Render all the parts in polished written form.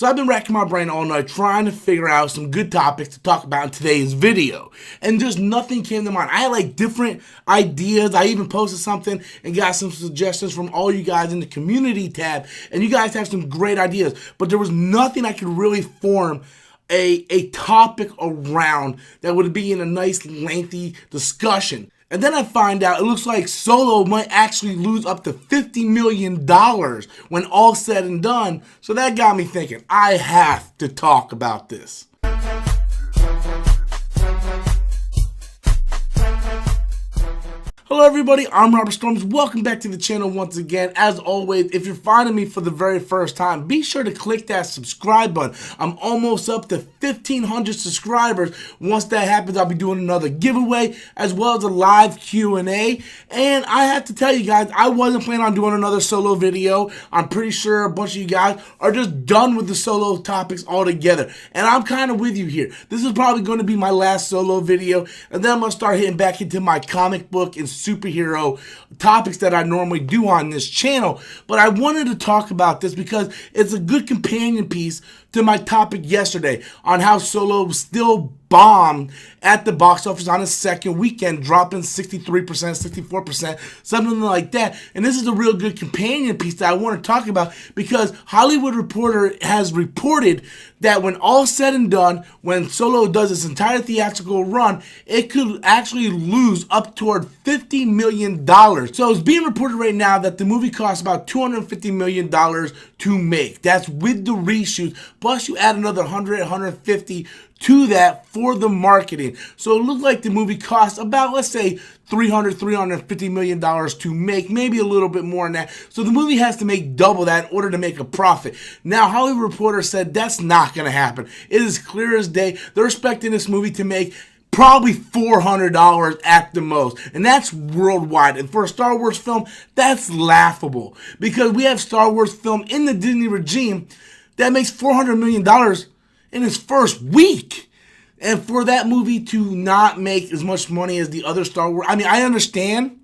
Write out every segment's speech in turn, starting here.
So I've been racking my brain all night trying to figure out some good topics to talk about in today's video. And just nothing came to mind. I had like different ideas. I even posted something and got some suggestions from all you guys in the community tab. And you guys have some great ideas. But there was nothing I could really form a topic around that would be in a nice lengthy discussion. And then I find out it looks like Solo might actually lose up to $50 million when all said and done. So that got me thinking, I have to talk about this. Hello everybody, I'm Robert Storms. Welcome back to the channel once again. As always, if you're finding me for the very first time, be sure to click that subscribe button. I'm almost up to 1,500 subscribers. Once that happens, I'll be doing another giveaway as well as a live Q&A. And I have to tell you guys, I wasn't planning on doing another solo video. I'm pretty sure a bunch of you guys are just done with the solo topics altogether. And I'm kind of with you here. This is probably going to be my last solo video. And then I'm going to start hitting back into my comic book and superhero topics that I normally do on this channel. But I wanted to talk about this because it's a good companion piece to my topic yesterday on how Solo still bombed at the box office on its second weekend, dropping 63%, 64%, something like that. And this is a real good companion piece that I want to talk about because Hollywood Reporter has reported that when all said and done, when Solo does its entire theatrical run, it could actually lose up toward $50 million. So it's being reported right now that the movie costs about $250 million to make. That's with the reshoots, plus you add another 100, 150 to that for the marketing. So it looks like the movie costs about, let's say, $350 million to make, maybe a little bit more than that. So the movie has to make double that in order to make a profit. Now, Hollywood Reporter said that's not going to happen. It is clear as day. They're expecting this movie to make probably $400 at the most, and that's worldwide. And for a Star Wars film, that's laughable because we have Star Wars film in the Disney regime that makes $400 million in its first week. And for that movie to not make as much money as the other Star Wars, I mean, I understand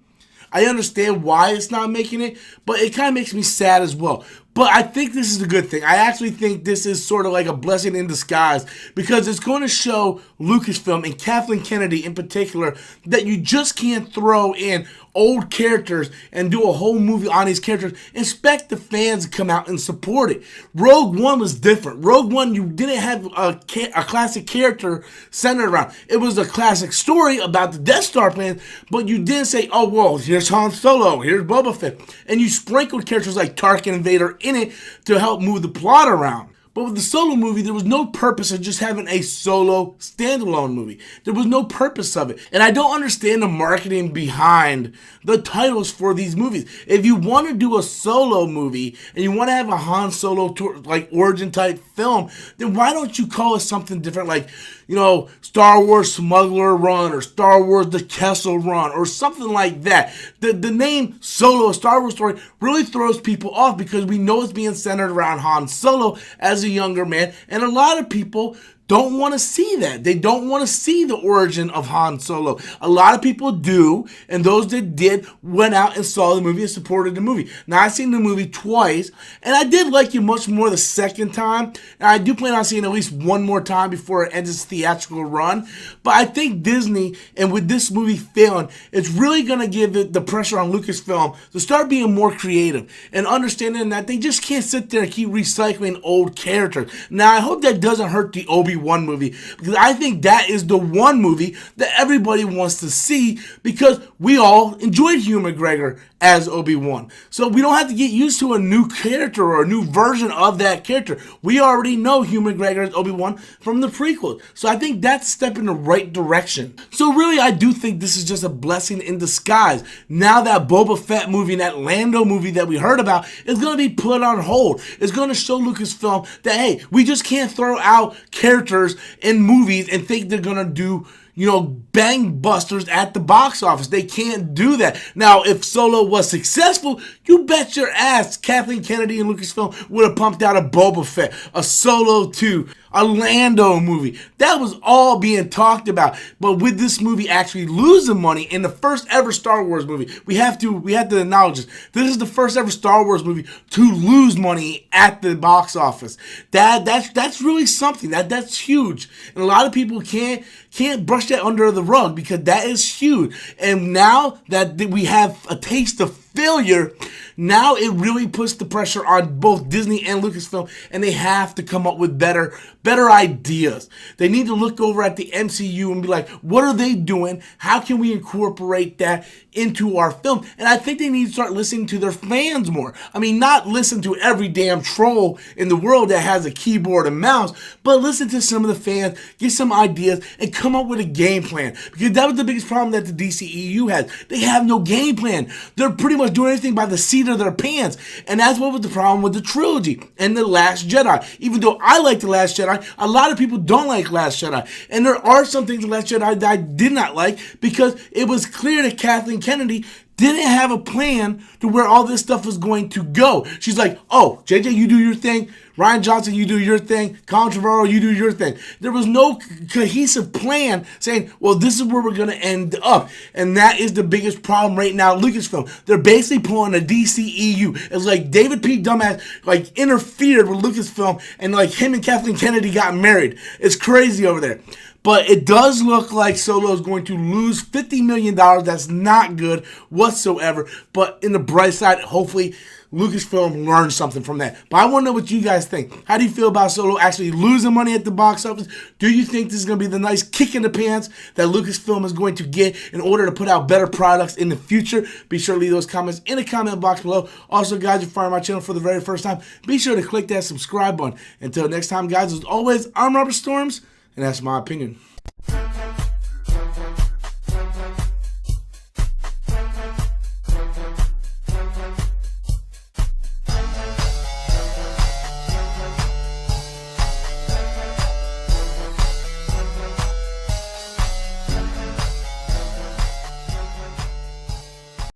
why it's not making it, but it kind of makes me sad as well. But I think this is a good thing. I actually think this is sort of like a blessing in disguise because it's going to show Lucasfilm and Kathleen Kennedy in particular that you just can't throw in old characters and do a whole movie on these characters. Expect the fans to come out and support it. Rogue One was different. Rogue One, you didn't have a classic character centered around. It was a classic story about the Death Star plans, but you didn't say, oh, well, here's Han Solo, here's Boba Fett. And you sprinkled characters like Tarkin and Vader in it to help move the plot around. But with the Solo movie, there was no purpose of just having a solo standalone movie. There was no purpose of it. And I don't understand the marketing behind the titles for these movies. If you want to do a solo movie and you want to have a Han Solo like origin type film, then why don't you call it something different like, you know, Star Wars Smuggler Run or Star Wars The Kessel Run or something like that. The name Solo, Star Wars Story, really throws people off because we know it's being centered around Han Solo as a younger man, and a lot of people don't want to see that. They don't want to see the origin of Han Solo. A lot of people do, and those that did went out and saw the movie and supported the movie. Now, I've seen the movie twice, and I did like it much more the second time, and I do plan on seeing it at least one more time before it ends its theatrical run. But I think Disney, and with this movie failing, it's really going to give it the pressure on Lucasfilm to start being more creative and understanding that they just can't sit there and keep recycling old characters. Now, I hope that doesn't hurt the Obi-Wan movie because I think that is the one movie that everybody wants to see because we all enjoyed Hugh McGregor as Obi-Wan. So we don't have to get used to a new character or a new version of that character. We already know Hugh McGregor as Obi-Wan from the prequel. So I think that's a step in the right direction. So really, I do think this is just a blessing in disguise. Now that Boba Fett movie and that Lando movie that we heard about is going to be put on hold. It's going to show Lucasfilm that, hey, we just can't throw out characters in movies and think they're going to do, bang busters at the box office. They can't do that. Now, if Solo was successful, you bet your ass Kathleen Kennedy and Lucasfilm would have pumped out a Boba Fett, a Solo 2, a Lando movie. That was all being talked about. But with this movie actually losing money in the first ever Star Wars movie, we have to acknowledge this. This is the first ever Star Wars movie to lose money at the box office. That's really something. That's huge. And a lot of people can't brush that under the rug because that is huge. And now that we have a taste of failure, now it really puts the pressure on both Disney and Lucasfilm, and they have to come up with better ideas. They need to look over at the MCU and be like, what are they doing? How can we incorporate that into our film? And I think they need to start listening to their fans more. I mean, not listen to every damn troll in the world that has a keyboard and mouse, but listen to some of the fans, get some ideas, and come up with a game plan. Because that was the biggest problem that the DCEU has. They have no game plan. They're pretty much doing anything by the seat of their pants. And that's what was the problem with the trilogy and The Last Jedi. Even though I like The Last Jedi, a lot of people don't like Last Jedi. And there are some things in Last Jedi that I did not like because it was clear that Kathleen Kennedy didn't have a plan to where all this stuff was going to go. She's like, oh, JJ, you do your thing. Rian Johnson, you do your thing. Colin Trevorrow, you do your thing. There was no cohesive plan saying, well, this is where we're going to end up. And that is the biggest problem right now at Lucasfilm. They're basically pulling a DCEU. It's like David P. Dumbass interfered with Lucasfilm and him and Kathleen Kennedy got married. It's crazy over there. But it does look like Solo is going to lose $50 million. That's not good whatsoever. But in the bright side, hopefully Lucasfilm learned something from that. But I want to know what you guys think. How do you feel about Solo actually losing money at the box office? Do you think this is going to be the nice kick in the pants that Lucasfilm is going to get in order to put out better products in the future? Be sure to leave those comments in the comment box below. Also, guys, if you're finding my channel for the very first time, be sure to click that subscribe button. Until next time, guys, as always, I'm Robert Storms. And that's my opinion.